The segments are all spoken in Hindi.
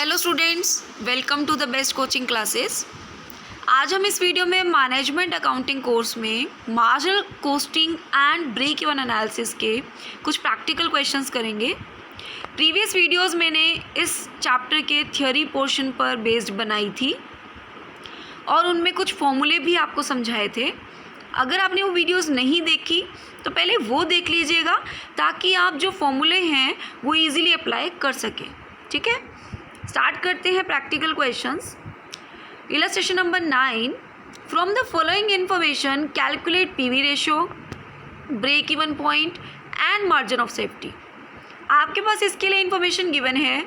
Hello students, welcome to the best coaching classes. आज हम इस वीडियो में मैनेजमेंट अकाउंटिंग कोर्स में marginal costing and break even analysis के कुछ प्रैक्टिकल क्वेश्चंस करेंगे। प्रीवियस वीडियोस मैंने इस चैप्टर के थ्योरी पोर्शन पर बेस्ड बनाई थी और उनमें कुछ फॉर्मूले भी आपको समझाए थे। अगर आपने वो वीडियोस नहीं देखी तो पहले वो देख लीजिएगा ताकि आप जो फॉर्मूले हैं वो इजीली अप्लाई कर सकें। ठीक है, स्टार्ट करते हैं practical questions. Illustration number 9, from the following information calculate PV ratio, break even point and margin of safety. आपके पास इसके लिए इंफॉर्मेशन गिवन है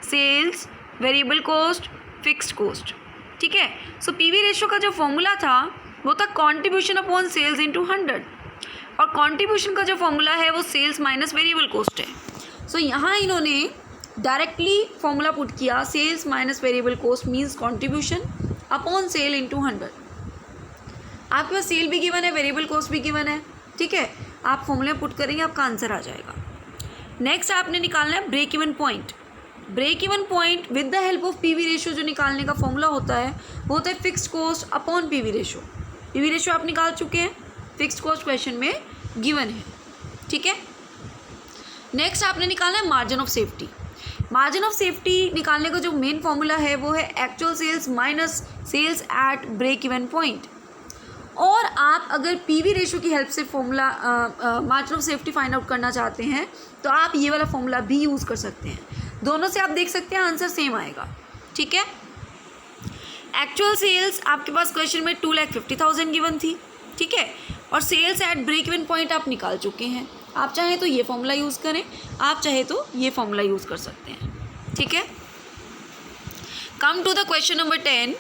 sales, variable cost, fixed cost. ठीक है, सो पीवी रेशियो का जो फॉर्मूला था वो था कॉन्ट्रीब्यूशन अपॉन सेल्स इंटू 100 और कॉन्ट्रीब्यूशन का जो फॉर्मूला है वो सेल्स माइनस वेरिएबल कॉस्ट है। सो यहाँ इन्होंने डायरेक्टली फॉर्मूला पुट किया sales minus variable cost means contribution upon sale into 100। आपके पास सेल भी गिवन है, वेरिएबल कॉस्ट भी गिवन है। ठीक है, आप फॉर्मूले पुट करेंगे आपका आंसर आ जाएगा। नेक्स्ट आपने निकालना है break even point. Break even point with the help of PV ratio जो निकालने का फॉर्मूला होता है वो होता है fixed cost upon PV ratio. PV ratio आप निकाल चुके हैं, फिक्स्ड कॉस्ट क्वेश्चन में गिवन है। ठीक है, नेक्स्ट आपने निकालना है margin of safety. Margin of safety निकालने का जो मेन फॉर्मूला है वो है actual sales minus sales at break even point. और आप अगर पीवी रेशियो की हेल्प से formula margin of safety find out करना चाहते हैं तो आप ये वाला फॉर्मूला भी यूज़ कर सकते हैं। दोनों से आप देख सकते हैं आंसर सेम आएगा। ठीक है, एक्चुअल सेल्स आपके पास क्वेश्चन में 2,50,000 गिवन थी। ठीक है, और sales at break even point आप निकाल चुके हैं। आप चाहें तो ये फॉर्मूला यूज़ करें, आप चाहे तो ये फॉर्मूला यूज़ कर सकते हैं। ठीक है, come to the question number 10।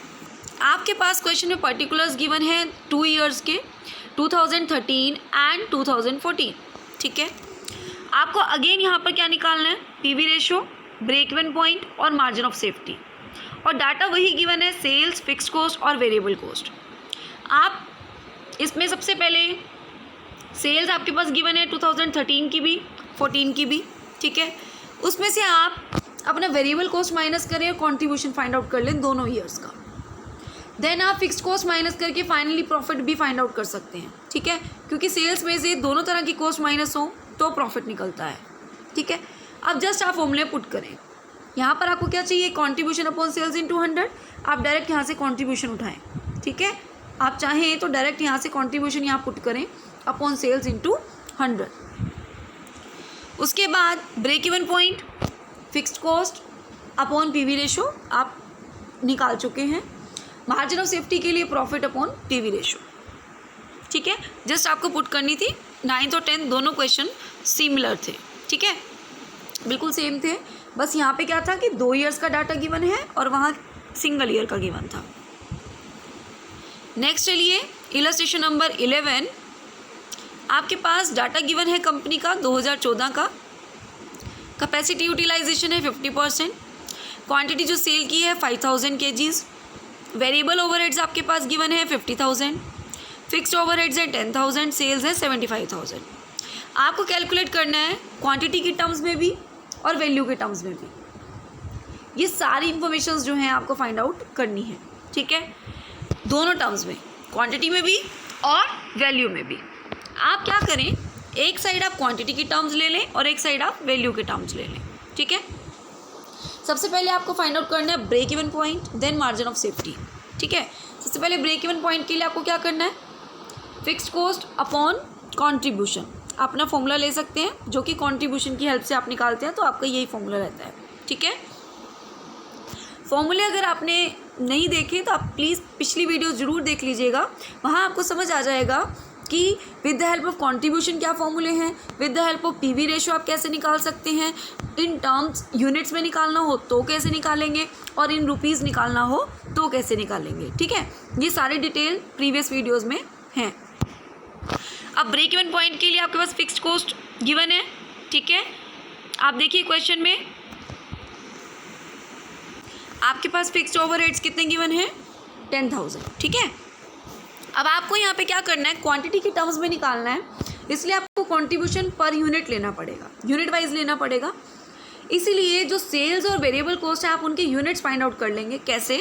आपके पास क्वेश्चन में पर्टिकुलर्स गिवन है 2 ईयर्स के, 2013 एंड 2014। ठीक है, आपको अगेन यहाँ पर क्या निकालना है, PV ratio, break even point और मार्जिन ऑफ सेफ्टी। और डाटा वही गिवन है सेल्स, फिक्स्ड कॉस्ट और वेरिएबल कॉस्ट। आप इसमें सबसे पहले सेल्स आपके पास गिवन है 2013 की भी, 14 की भी। ठीक है, उसमें से आप अपना वेरिएबल कॉस्ट माइनस करें और कंट्रीब्यूशन फाइंड आउट कर लें दोनों ईयर्स का। देन आप फिक्स्ड कॉस्ट माइनस करके फाइनली प्रॉफिट भी फाइंड आउट कर सकते हैं। ठीक है, क्योंकि सेल्स में से दोनों तरह की कॉस्ट माइनस हो तो प्रॉफिट निकलता है। ठीक है, अब जस्ट आप फॉर्मूले पुट करें। यहाँ पर आपको क्या चाहिए, कॉन्ट्रीब्यूशन अपॉन सेल्स इंटू 100। आप डायरेक्ट यहाँ से कॉन्ट्रीब्यूशन उठाएँ। ठीक है, आप चाहें तो डायरेक्ट यहाँ से कॉन्ट्रीब्यूशन यहाँ पुट करें अपॉन सेल्स इंटू 100। उसके बाद break even point, fixed cost upon PV ratio आप निकाल चुके हैं। मार्जिन ऑफ सेफ्टी के लिए प्रॉफिट अपॉन पीवी रेशियो। ठीक है, जस्ट आपको पुट करनी थी। 9th और 10th दोनों क्वेश्चन सिमिलर थे। ठीक है, बिल्कुल सेम थे, बस यहाँ पे क्या था कि 2 ईयर्स का डाटा गिवन है और वहाँ सिंगल ईयर का गिवन था। नेक्स्ट चलिए इलस्ट्रेशन नंबर 11। आपके पास डाटा गिवन है कंपनी का 2014 का। कैपेसिटी यूटिलाइजेशन है 50%। क्वांटिटी जो सेल की है 5000 kgs। वेरिएबल ओवरहेड्स आपके पास गिवन है 50,000। फिक्स्ड ओवरहेड्स है 10,000। सेल्स है 75,000। आपको कैलकुलेट करना है क्वांटिटी की टर्म्स में भी और वैल्यू के टर्म्स में भी। ये सारी इंफॉर्मेशन जो हैं आपको फाइंड आउट करनी है। ठीक है, दोनों टर्म्स में, क्वांटिटी में भी और वैल्यू में भी। आप क्या करें, एक साइड आप क्वांटिटी की टर्म्स ले लें और एक साइड आप वैल्यू के टर्म्स ले लें। ठीक है, सबसे पहले आपको फाइंड आउट करना है break even point, then margin of safety. ठीक है, सबसे पहले ब्रेक इवन पॉइंट के लिए आपको क्या करना है, फिक्स्ड कॉस्ट अपॉन कॉन्ट्रीब्यूशन। अपना फॉर्मूला ले सकते हैं जो कि कॉन्ट्रीब्यूशन की हेल्प से आप निकालते हैं, तो आपका यही फॉर्मूला रहता है। ठीक है, फॉर्मूले अगर आपने नहीं देखे तो आप प्लीज़ पिछली वीडियो ज़रूर देख लीजिएगा, वहाँ आपको समझ आ जाएगा कि with the help of contribution क्या फॉर्मूले हैं, with the help of PV ratio आप कैसे निकाल सकते हैं, इन टर्म्स यूनिट्स में निकालना हो तो कैसे निकालेंगे और इन रुपीज़ निकालना हो तो कैसे निकालेंगे। ठीक है, ये सारे डिटेल प्रीवियस वीडियोज़ में हैं। अब ब्रेक इवन पॉइंट के लिए आपके पास फिक्स्ड कॉस्ट गिवन है। ठीक है, आप देखिए क्वेश्चन में आपके पास फिक्स्ड ओवरहेड्स कितने गिवन है, 10,000। ठीक है, अब आपको यहाँ पे क्या करना है, क्वांटिटी के टर्म्स में निकालना है, इसलिए आपको कंट्रीब्यूशन पर यूनिट लेना पड़ेगा, यूनिट वाइज लेना पड़ेगा। इसीलिए जो सेल्स और वेरिएबल कॉस्ट है आप उनके यूनिट्स फाइंड आउट कर लेंगे। कैसे?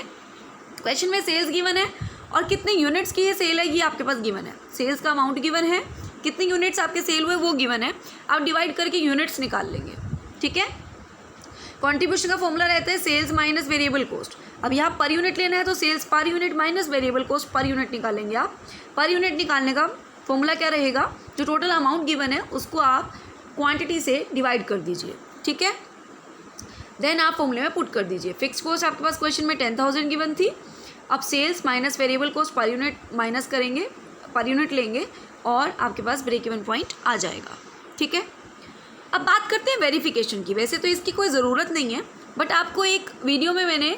क्वेश्चन में सेल्स गिवन है और कितने यूनिट्स की ये सेल है ये आपके पास गिवन है। सेल्स का अमाउंट गिवन है, कितने यूनिट्स आपके सेल हुए वो गिवन है, आप डिवाइड करके यूनिट्स निकाल लेंगे। ठीक है। कंट्रीब्यूशन का फॉर्मूला रहता है सेल्स माइनस वेरिएबल कॉस्ट। अब यहाँ पर यूनिट लेना है तो sales per unit minus variable cost per unit निकालेंगे आप। पर यूनिट निकालने का फॉर्मूला क्या रहेगा? जो टोटल अमाउंट गिवन है उसको आप क्वांटिटी से डिवाइड कर दीजिए। ठीक है। देन आप फॉर्मूले में पुट कर दीजिए। फिक्स कॉस्ट आपके पास क्वेश्चन में 10,000 गिवन थी। अब sales minus variable cost per unit minus करेंगे, पर यूनिट लेंगे और आपके पास ब्रेक इवन पॉइंट आ जाएगा। ठीक है। अब बात करते हैं वेरिफिकेशन की। वैसे तो इसकी कोई ज़रूरत नहीं है, बट आपको एक वीडियो में मैंने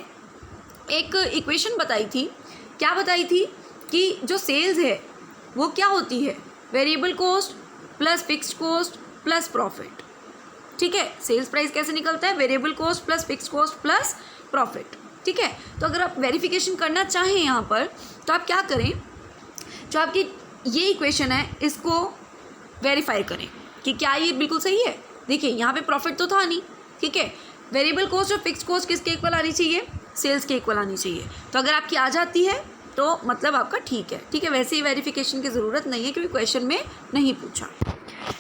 एक इक्वेशन बताई थी। क्या बताई थी? कि जो सेल्स है वो क्या होती है? Variable cost plus fixed cost plus profit. ठीक है। सेल्स प्राइस कैसे निकलता है? Variable cost plus fixed cost plus profit. ठीक है। तो अगर आप वेरिफिकेशन करना चाहें यहाँ पर तो आप क्या करें, जो आपकी ये इक्वेशन है इसको वेरीफाई करें कि क्या ये बिल्कुल सही है। देखिए यहाँ पे प्रॉफिट तो था नहीं। ठीक है। वेरिएबल कॉस्ट और फिक्स्ड कॉस्ट किसके इक्वल आनी चाहिए? सेल्स के इक्वल आनी चाहिए। तो अगर आपकी आ जाती है तो मतलब आपका ठीक है। ठीक है। वैसे ही वेरिफिकेशन की ज़रूरत नहीं है क्योंकि क्वेश्चन में नहीं पूछा।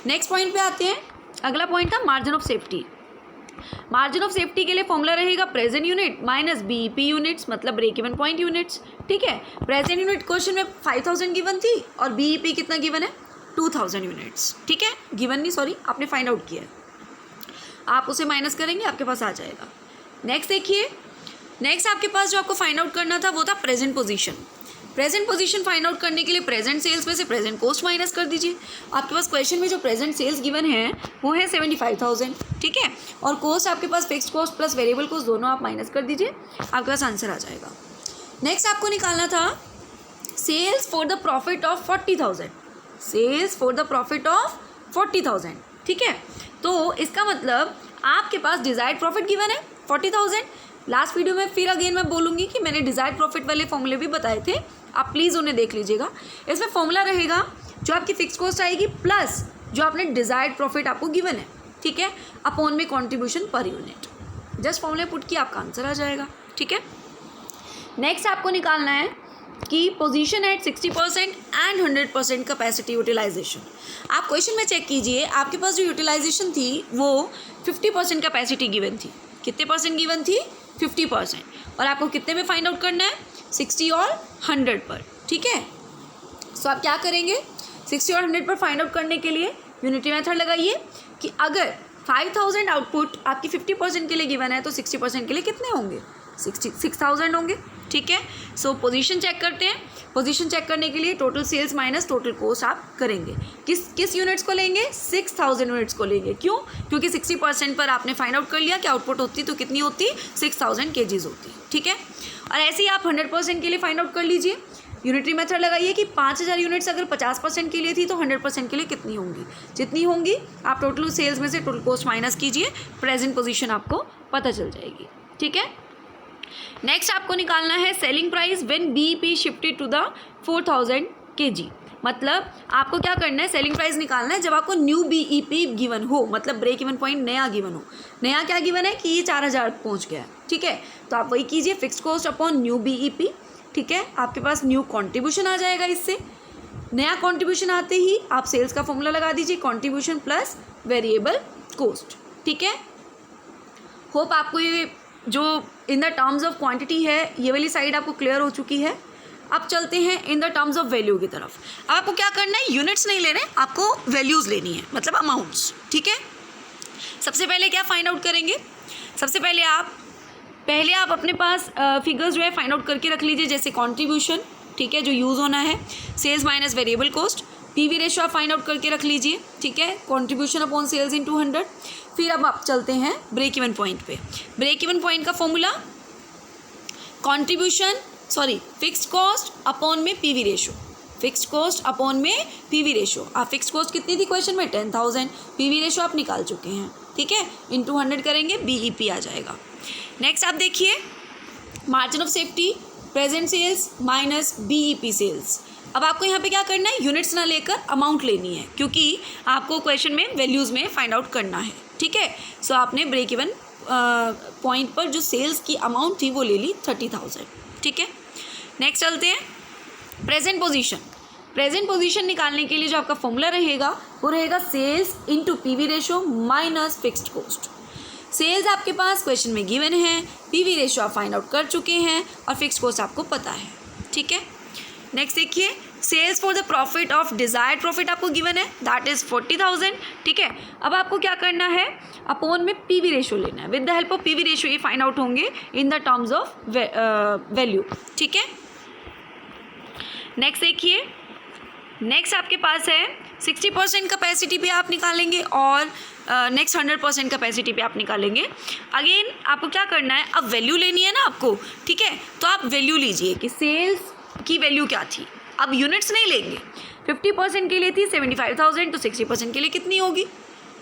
नेक्स्ट पॉइंट पे आते हैं। अगला पॉइंट था margin of safety. Margin of safety के लिए फॉर्मूला रहेगा present unit minus BEP units, मतलब ब्रेक इवन पॉइंट यूनिट्स। ठीक है। प्रेजेंट यूनिट क्वेश्चन में 5,000 गिवन थी और बीईपी कितना गिवन है? 2,000 यूनिट्स। ठीक है। गिवन नहीं, सॉरी, आपने फाइंड आउट किया है। आप उसे माइनस करेंगे, आपके पास आ जाएगा। नेक्स्ट देखिए, नेक्स्ट आपके पास जो आपको फाइंड आउट करना था वो था present position. Present position find out करने के लिए प्रेजेंट सेल्स में से प्रेजेंट कॉस्ट माइनस कर दीजिए। आपके पास क्वेश्चन में जो प्रेजेंट सेल्स गिवन है वो है 75,000। ठीक है। और कॉस्ट आपके पास fixed cost plus variable cost दोनों आप माइनस कर दीजिए, आपके पास आंसर आ जाएगा। नेक्स्ट आपको निकालना था sales for the profit of 40,000। Sales for the profit of 40,000। ठीक है। तो इसका मतलब आपके पास डिजायर्ड प्रॉफिट गिवन है 40,000। लास्ट वीडियो में फिर अगेन मैं बोलूँगी कि मैंने डिजायर्ड प्रॉफिट वाले फॉर्मूले भी बताए थे, आप प्लीज़ उन्हें देख लीजिएगा। इसमें फॉर्मूला रहेगा जो आपकी फिक्स कॉस्ट आएगी प्लस जो आपने डिजायर्ड प्रॉफिट आपको गिवन है। ठीक है। अपॉन में कंट्रीब्यूशन पर यूनिट। जस्ट फॉर्मूले पुट किया, आपका आंसर आ जाएगा। ठीक है। नेक्स्ट आपको निकालना है कि position at 60% and 100% capacity utilisation. आप क्वेश्चन में चेक कीजिए, आपके पास जो यूटिलाइजेशन थी वो 50% कैपेसिटी गिवन थी। कितने परसेंट गिवन थी? 50%। और आपको कितने में फाइंड आउट करना है? 60 और 100 पर। ठीक है। सो आप क्या करेंगे? 60 और 100 पर फाइंड आउट करने के लिए यूनिटी मेथड लगाइए कि अगर 5,000 आउटपुट आपकी 50% के लिए गिवन है तो 60% के लिए कितने होंगे? 6,000 होंगे। ठीक है। सो पोजीशन चेक करते हैं। पोजीशन चेक करने के लिए total sales minus total cost आप करेंगे। किस यूनिट्स को लेंगे? 6,000 यूनिट्स को लेंगे। क्यों? क्योंकि 60% पर आपने फाइंड आउट कर लिया कि आउटपुट होती तो कितनी होती? 6,000 kgs होती। ठीक है। और ऐसे ही आप 100% के लिए फाइंड आउट कर लीजिए। यूनिटरी मेथड लगाइए कि 5,000 यूनिट्स अगर 50% के लिए थी तो 100% के लिए कितनी होंगी? जितनी होंगी आप टोटल सेल्स में से टोटल कॉस्ट माइनस कीजिए, प्रेजेंट पोजीशन आपको पता चल जाएगी। ठीक है। नेक्स्ट आपको निकालना है selling price when BEP shifted to the 4,000 kg। मतलब आपको क्या करना है? सेलिंग प्राइस निकालना है जब आपको न्यू बीईपी गिवन हो, मतलब ब्रेक इवन पॉइंट नया गिवन हो। नया क्या गिवन है कि ये 4,000 पहुंच गया। ठीक है। तो आप वही कीजिए, fixed cost upon new BEP. ठीक है। आपके पास न्यू कॉन्ट्रीब्यूशन आ जाएगा। इससे नया कॉन्ट्रीब्यूशन आते ही आप सेल्स का फॉर्मूला लगा दीजिए, कॉन्ट्रीब्यूशन प्लस वेरिएबल कॉस्ट। ठीक है। होप आपको ये जो in the terms of quantity है ये वाली साइड आपको क्लियर हो चुकी है। अब चलते हैं in the terms of value की तरफ। अब आपको क्या करना है? यूनिट्स नहीं लेने, आपको वैल्यूज़ लेनी है, मतलब अमाउंट्स। ठीक है। सबसे पहले क्या फाइंड आउट करेंगे? सबसे पहले आप अपने पास फिगर्स जो है फाइंड आउट करके रख लीजिए, जैसे कॉन्ट्रीब्यूशन। ठीक है, जो यूज़ होना है, sales minus variable cost, PV ratio आप फाइंड आउट करके रख लीजिए। ठीक है। Contribution upon sales in 200। फिर अब आप चलते हैं ब्रेक इवन पॉइंट पे। ब्रेक इवन पॉइंट का फॉर्मूला फिक्स्ड कॉस्ट अपॉन में PV ratio. Fixed cost upon में पीवी रेशो। आप फिक्स्ड कॉस्ट कितनी थी क्वेश्चन में? 10,000। पीवी रेशो आप निकाल चुके हैं। ठीक है। इन 200 करेंगे, बीईपी आ जाएगा। नेक्स्ट आप देखिए margin of safety, present sales minus BEP sales. अब आपको यहाँ पे क्या करना है? यूनिट्स ना लेकर अमाउंट लेनी है, क्योंकि आपको क्वेश्चन में वैल्यूज़ में फाइंड आउट करना है। ठीक है। सो आपने ब्रेक इवन पॉइंट पर जो सेल्स की अमाउंट थी वो ले ली 30,000, ठीक है। नेक्स्ट चलते हैं प्रेजेंट पोजीशन। प्रेजेंट पोजीशन निकालने के लिए जो आपका फॉर्मूला रहेगा वो रहेगा sales into PV ratio minus fixed cost. Sales आपके पास क्वेश्चन में गिवन है, पीवी रेशो आप फाइंड आउट कर चुके हैं और फिक्स्ड कॉस्ट आपको पता है, ठीक है। नेक्स्ट देखिए sales for the profit of desired profit आपको गिवन है, दैट इज 40,000, ठीक है। अब आपको क्या करना है, अपॉन में पीवी रेशो लेना है। With the help of PV ratio ये फाइंड आउट होंगे in the terms of value, ठीक है। नेक्स्ट देखिए, नेक्स्ट आपके पास है 60% कैपेसिटी पे आप निकालेंगे और नेक्स्ट 100% कैपेसिटी पे आप निकालेंगे। अगेन आपको क्या करना है, अब वैल्यू लेनी है ना आपको, ठीक है। तो आप वैल्यू लीजिए कि सेल्स की वैल्यू क्या थी। अब यूनिट्स नहीं लेंगे, 50% के लिए थी 75,000, तो 60% के लिए कितनी होगी,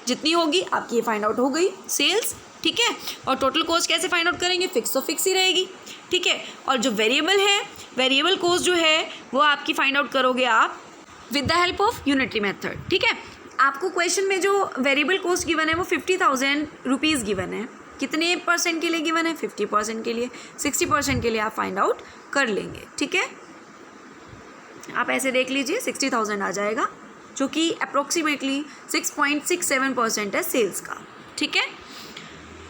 जितनी होगी आपकी ये फाइंड आउट हो गई सेल्स, ठीक है। और टोटल कॉस्ट कैसे फाइंड आउट करेंगे, फिक्स तो फिक्स ही रहेगी, ठीक है। और जो वेरिएबल है, वेरिएबल कॉस्ट जो है वो आपकी फाइंड आउट करोगे आप with the help of unitary method, ठीक है। आपको क्वेश्चन में जो वेरिएबल कॉस्ट गिवन है वो 50,000 रुपीज़ गिवन है। कितने परसेंट के लिए गिवन है, 50% के लिए। 60% के लिए आप फाइंड आउट कर लेंगे, ठीक है। आप ऐसे देख लीजिए 60,000 आ जाएगा, जो कि अप्रोक्सीमेटली 6.67% है सेल्स का, ठीक है।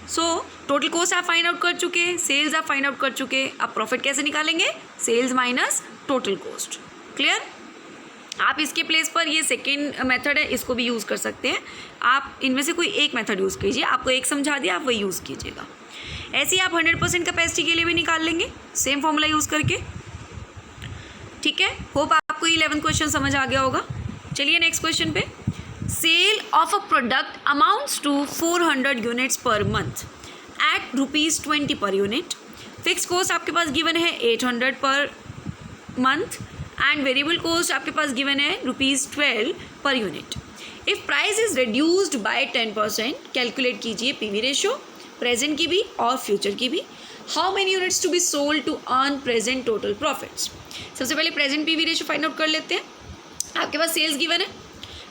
सो टोटल कॉस्ट आप फाइंड आउट कर चुके, सेल्स आप फाइंड आउट कर चुके। अब प्रॉफिट कैसे निकालेंगे, sales minus total cost, clear. आप इसके प्लेस पर ये सेकेंड मेथड है, इसको भी यूज़ कर सकते हैं। आप इनमें से कोई एक मेथड यूज़ कीजिए, आपको एक समझा दिया, आप वही यूज़ कीजिएगा। ऐसे ही आप 100% कैपेसिटी के लिए भी निकाल लेंगे सेम फॉर्मूला यूज़ करके, ठीक है। होप आपको 11th क्वेश्चन समझ आ गया होगा। चलिए नेक्स्ट क्वेश्चन पे, sale of a product amounts to 400 units per month at ₹20 per unit. Fix cost आपके पास गिवन है 800 per month and variable cost आपके पास गिवन है ₹12 per unit. If price is reduced by 10%, calculate कीजिए पीवी रेशो प्रेजेंट की भी और फ्यूचर की भी। How many units to be sold to earn present total profits. सबसे पहले present PV ratio find out कर लेते हैं। आपके पास सेल्स गिवन है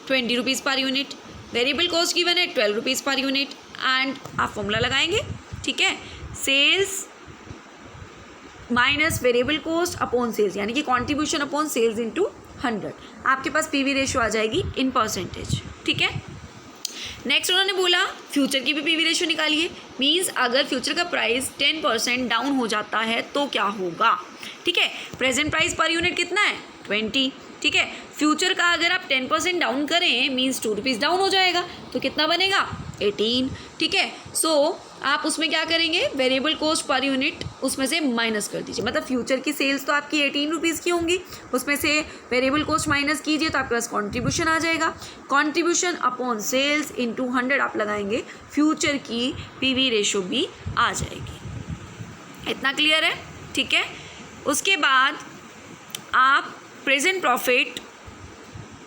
20 rupees per unit, variable cost given है 12 रुपीज़ पर यूनिट एंड आप फॉर्मूला लगाएंगे, ठीक है। Sales minus variable cost upon sales, यानी कि कॉन्ट्रीब्यूशन अपॉन सेल्स इंटू 100। आपके पास पीवी रेशो आ जाएगी इन परसेंटेज, ठीक है। नेक्स्ट उन्होंने बोला फ्यूचर की भी पीवी रेशो निकालिए। मींस अगर फ्यूचर का प्राइस 10% डाउन हो जाता है तो क्या होगा, ठीक है। प्रेजेंट प्राइस पर यूनिट कितना है 20, ठीक है। फ्यूचर का अगर आप 10% डाउन करें मींस 2 रुपीज़ डाउन हो जाएगा, तो कितना बनेगा 18, ठीक है। सो आप उसमें क्या करेंगे, वेरिएबल कॉस्ट पर यूनिट उसमें से माइनस कर दीजिए। मतलब फ्यूचर की सेल्स तो आपकी 18 रुपीज़ की होंगी, उसमें से वेरिएबल कॉस्ट माइनस कीजिए तो आपके पास कॉन्ट्रीब्यूशन आ जाएगा। कॉन्ट्रीब्यूशन अपॉन सेल्स इंटू 100 आप लगाएंगे, फ्यूचर की पीवी रेशो भी आ जाएगी। इतना क्लियर है, ठीक है। उसके बाद आप प्रेजेंट प्रॉफिट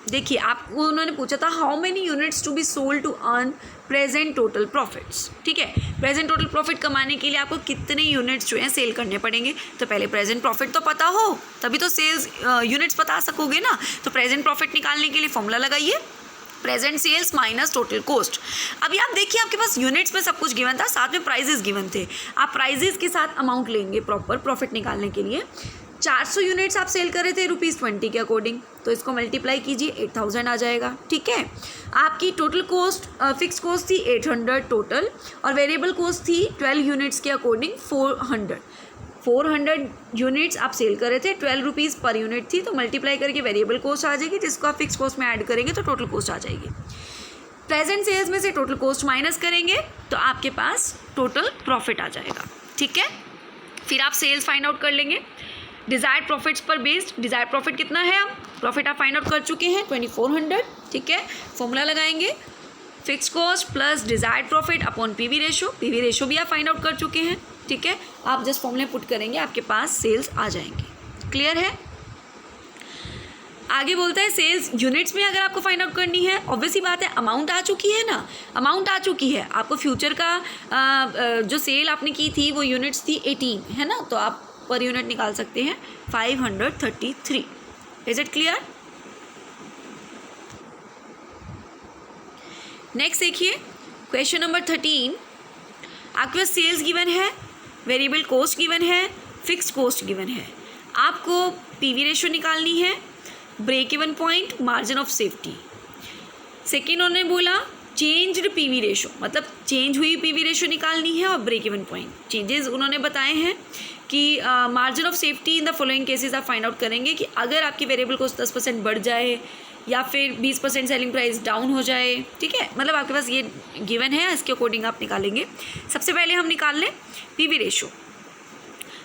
देखिए, आपको उन्होंने पूछा था how many units to be sold to earn present total profits, ठीक है। प्रेजेंट टोटल प्रॉफिट कमाने के लिए आपको कितने यूनिट्स जो हैं सेल करने पड़ेंगे, तो पहले प्रेजेंट प्रॉफिट तो पता हो तभी तो सेल्स यूनिट्स बता सकोगे ना। तो प्रेजेंट प्रॉफिट निकालने के लिए फॉर्मूला लगाइए, present sales minus total cost. अभी आप देखिए आपके पास यूनिट्स में सब कुछ गिवन था, साथ में प्राइजेस गिवन थे। आप प्राइजेस के साथ अमाउंट लेंगे प्रॉपर प्रॉफिट निकालने के लिए। 400 यूनिट्स आप सेल कर रहे थे ₹20 के अकॉर्डिंग, तो इसको मल्टीप्लाई कीजिए 8000 आ जाएगा, ठीक है। आपकी टोटल कॉस्ट फिक्स कॉस्ट थी 800 टोटल और वेरिएबल कॉस्ट थी 12 यूनिट्स के अकॉर्डिंग 400 यूनिट्स आप सेल कर रहे थे, 12 रुपीज़ पर यूनिट थी, तो मल्टीप्लाई करके वेरिएबल कॉस्ट आ जाएगी, जिसको आप फिक्स कॉस्ट में ऐड करेंगे तो टोटल कॉस्ट आ जाएगी। प्रेजेंट सेल्स में से टोटल कॉस्ट माइनस करेंगे तो आपके पास टोटल प्रॉफिट आ जाएगा, ठीक है। फिर आप सेल्स फाइंड आउट कर लेंगे डिज़ायर्ड प्रॉफिट्स पर बेस्ड। डिज़ायर्ड प्रॉफिट कितना है, अब प्रॉफिट आप फाइंड आउट कर चुके हैं 2400, ठीक है। फॉर्मूला लगाएंगे fix cost plus desired profit upon PV ratio. PV ratio भी आप फाइंड आउट कर चुके हैं, ठीक है। आप जस्ट फॉर्मूले पुट करेंगे, आपके पास सेल्स आ जाएंगे। क्लियर है। आगे बोलता है सेल्स यूनिट्स में अगर आपको फाइंड आउट करनी है, ऑब्वियसली बात है अमाउंट आ चुकी है ना, अमाउंट आ चुकी है। आपको फ्यूचर का जो सेल आपने की थी वो यूनिट्स थी 18, है ना, तो आप पर यूनिट निकाल सकते हैं 533। Is it clear. नेक्स्ट देखिए क्वेश्चन नंबर 13, आपके पास सेल्स गिवन है, वेरिएबल कॉस्ट गिवन है, फिक्स्ड कॉस्ट गिवन है। आपको पीवी रेशो निकालनी है, break even point, margin of safety. Second उन्होंने बोला चेंज्ड पीवी रेशो, मतलब चेंज हुई पीवी रेशो निकालनी है, और ब्रेक इवन पॉइंट। चेंजेस उन्होंने बताए हैं कि margin of safety in the following cases आप फाइंड आउट करेंगे कि अगर आपकी वेरिएबल कॉस्ट 10% बढ़ जाए या फिर 20% सेलिंग प्राइस डाउन हो जाए, ठीक है, मतलब आपके पास ये गिवन है, इसके अकॉर्डिंग आप निकालेंगे। सबसे पहले हम निकाल लें पीवी रेशो।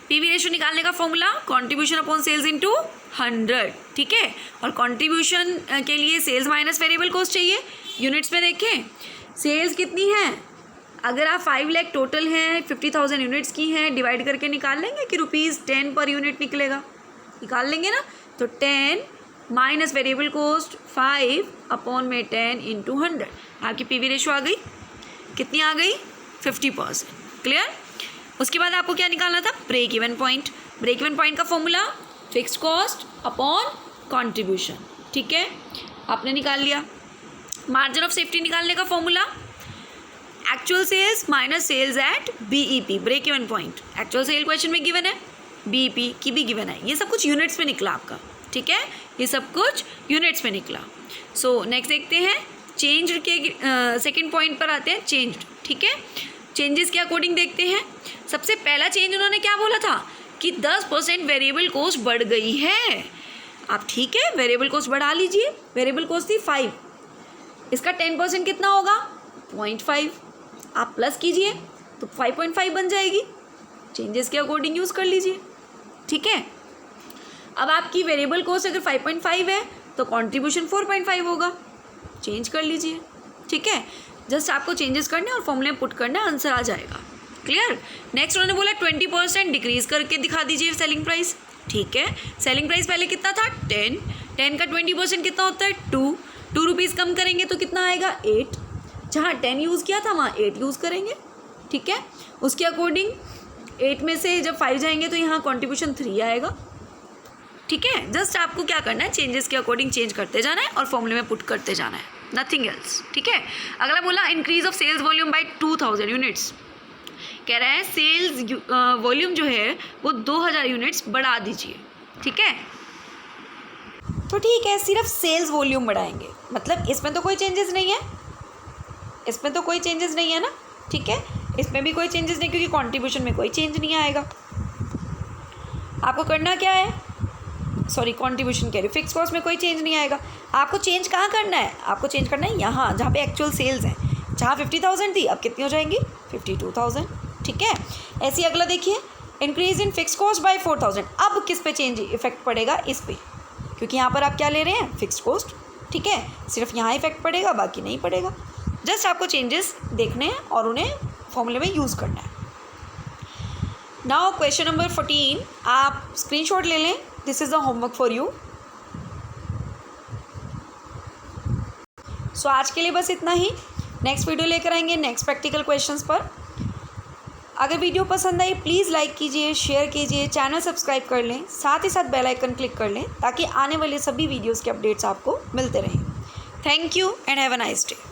पीवी रेशो निकालने का formula contribution upon sales into 100, ठीक है, और कंट्रीब्यूशन के लिए सेल्स माइनस वेरिएबल कॉस्ट चाहिए। यूनिट्स में देखें सेल्स कितनी है, अगर आप 5 लाख टोटल हैं, 50,000 यूनिट्स की हैं, डिवाइड करके निकाल लेंगे कि ₹10 पर यूनिट निकलेगा, निकाल लेंगे ना। तो 10 माइनस वेरिएबल कॉस्ट 5 अपॉन में 10 इंटू 100, आपकी पीवी रेशो आ गई, कितनी आ गई, 50%। क्लियर। उसके बाद आपको क्या निकालना था, break even point. Break even point का formula fixed cost upon contribution, ठीक है, आपने निकाल लिया। मार्जिन ऑफ सेफ्टी निकालने का formula actual sales minus sales at BEP, break even point. Actual sale question में गिवन है, बीईपी की भी गिवन है, ये सब कुछ यूनिट्स में निकला आपका, ठीक है, ये सब कुछ यूनिट्स में निकला। सो नेक्स्ट देखते हैं चेंज के सेकंड पॉइंट पर आते हैं, चेंज्ड, ठीक है। चेंजेस के अकॉर्डिंग देखते हैं। सबसे पहला चेंज उन्होंने क्या बोला था कि 10% वेरिएबल कॉस्ट बढ़ गई है। आप ठीक है वेरिएबल कॉस्ट बढ़ा लीजिए, वेरिएबल कॉस्ट थी 5, इसका 10% कितना होगा 0.5, आप प्लस कीजिए तो 5.5 बन जाएगी। चेंजेस के अकॉर्डिंग यूज़ कर लीजिए, ठीक है। अब आपकी वेरिएबल कॉस्ट अगर 5.5 है तो कंट्रीब्यूशन 4.5 होगा, चेंज कर लीजिए, ठीक है। जस्ट आपको चेंजेस करने और फॉर्मूले पुट करना, आंसर आ जाएगा। क्लियर। नेक्स्ट उन्होंने बोला 20% डिक्रीज करके दिखा दीजिए सेलिंग प्राइस, ठीक है। सेलिंग प्राइस पहले कितना था 10 का 20% कितना होता है 2 रुपीज़ कम करेंगे तो कितना आएगा 8, जहाँ 10 यूज़ किया था वहाँ 8 यूज़ करेंगे, ठीक है। उसके अकॉर्डिंग 8 में से जब 5 जाएंगे तो यहाँ कॉन्ट्रीब्यूशन 3 आएगा, ठीक है। जस्ट आपको क्या करना है, चेंजेस के अकॉर्डिंग चेंज करते जाना है और फॉर्मूले में पुट करते जाना है, नथिंग एल्स, ठीक है। अगला बोला increase of sales volume by 2000 units, कह रहा है सेल्स वॉल्यूम जो है वो 2000 यूनिट्स बढ़ा दीजिए, ठीक है। तो ठीक है, सिर्फ सेल्स वॉल्यूम बढ़ाएंगे, मतलब इसमें तो कोई चेंजेस नहीं है, इसमें तो कोई चेंजेस नहीं है ना, ठीक है, इसमें भी कोई चेंजेस नहीं क्योंकि कंट्रीब्यूशन में कोई चेंज नहीं आएगा। आपको करना क्या है, सॉरी कंट्रीब्यूशन कह रही हूँ, फिक्स कॉस्ट में कोई चेंज नहीं आएगा। आपको चेंज कहाँ करना है, आपको चेंज करना है यहाँ जहाँ पे एक्चुअल सेल्स हैं, जहाँ 50,000 थी अब कितनी हो जाएंगी 52,000, ठीक है। ऐसे ही अगला देखिए increase in fix cost by 4,000, अब किस पे चेंज इफेक्ट पड़ेगा, इस पे, क्योंकि यहाँ पर आप क्या ले रहे हैं फिक्स कॉस्ट, ठीक है, सिर्फ यहाँ इफेक्ट पड़ेगा बाकी नहीं पड़ेगा। जस्ट आपको चेंजेस देखने हैं और उन्हें फॉर्मूले में यूज़ करना है। नाउ क्वेश्चन नंबर 14 आप स्क्रीनशॉट ले लें, this is the homework for you. So आज के लिए बस इतना ही, नेक्स्ट वीडियो लेकर आएंगे नेक्स्ट प्रैक्टिकल क्वेश्चंस पर। अगर वीडियो पसंद आई प्लीज़ लाइक कीजिए, शेयर कीजिए, चैनल सब्सक्राइब कर लें, साथ ही साथ बेल आइकन क्लिक कर लें ताकि आने वाले सभी वीडियोज़ के अपडेट्स आपको मिलते रहें। Thank you and have a nice day.